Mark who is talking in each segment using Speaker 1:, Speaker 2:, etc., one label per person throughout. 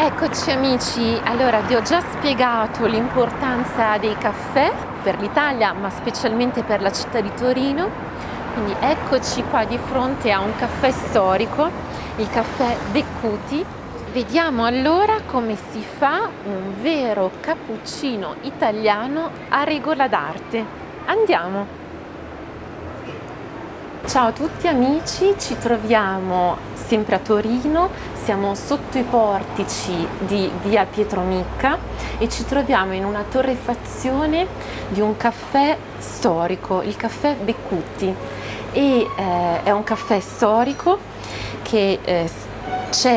Speaker 1: Eccoci amici, allora vi ho già spiegato l'importanza dei caffè per l'Italia, ma specialmente per la città di Torino. Quindi eccoci qua di fronte a un caffè storico, il caffè Beccuti. Vediamo allora come si fa un vero cappuccino italiano a regola d'arte. Andiamo! Ciao a tutti amici, ci troviamo sempre a Torino, siamo sotto i portici di via Pietromicca e ci troviamo in una torrefazione di un caffè storico, il caffè Beccuti. È un caffè storico che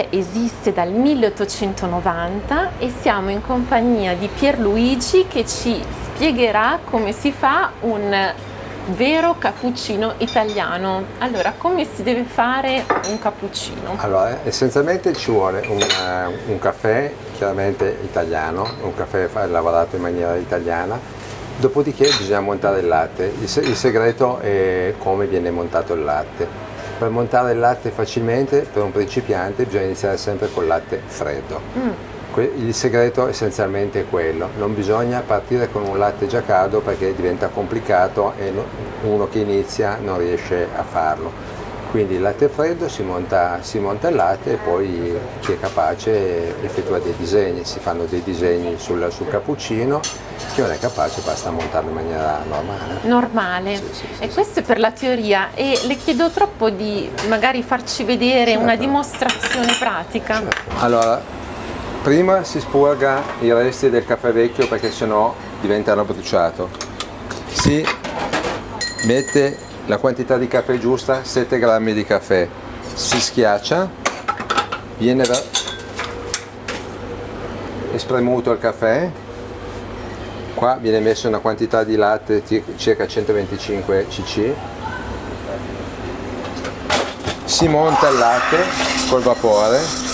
Speaker 1: esiste dal 1890 e siamo in compagnia di Pierluigi che ci spiegherà come si fa un vero cappuccino italiano. Allora, come si deve fare un cappuccino?
Speaker 2: Allora, essenzialmente ci vuole un caffè chiaramente italiano, un caffè lavorato in maniera italiana, dopodiché bisogna montare il latte. Il segreto è come viene montato il latte. Per montare il latte facilmente, per un principiante, bisogna iniziare sempre col latte freddo. Il segreto essenzialmente è quello, non bisogna partire con un latte già caldo perché diventa complicato e uno che inizia non riesce a farlo. Quindi il latte freddo si monta il latte e poi chi è capace effettua dei disegni, si fanno dei disegni sul cappuccino, chi non è capace basta montarlo in maniera normale.
Speaker 1: Normale.
Speaker 2: Sì,
Speaker 1: E questo è per la teoria. E le chiedo troppo di magari farci vedere una dimostrazione pratica.
Speaker 2: Certo. Allora, prima si spurga i resti del caffè vecchio perché sennò diventano bruciato. Si mette la quantità di caffè giusta, 7 grammi di caffè. Si schiaccia, viene espremuto il caffè. Qua viene messo una quantità di latte circa 125 cc. Si monta il latte col vapore.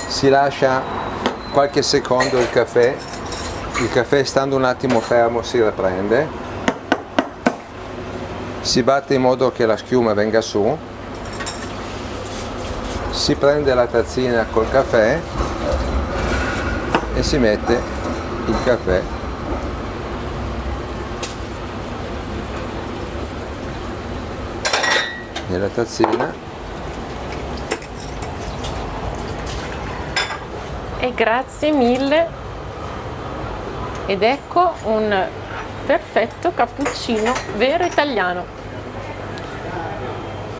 Speaker 2: Si lascia qualche secondo il caffè stando un attimo fermo si riprende, si batte in modo che la schiuma venga su, si prende la tazzina col caffè e si mette il caffè nella tazzina.
Speaker 1: E grazie mille, ed ecco un perfetto cappuccino vero italiano.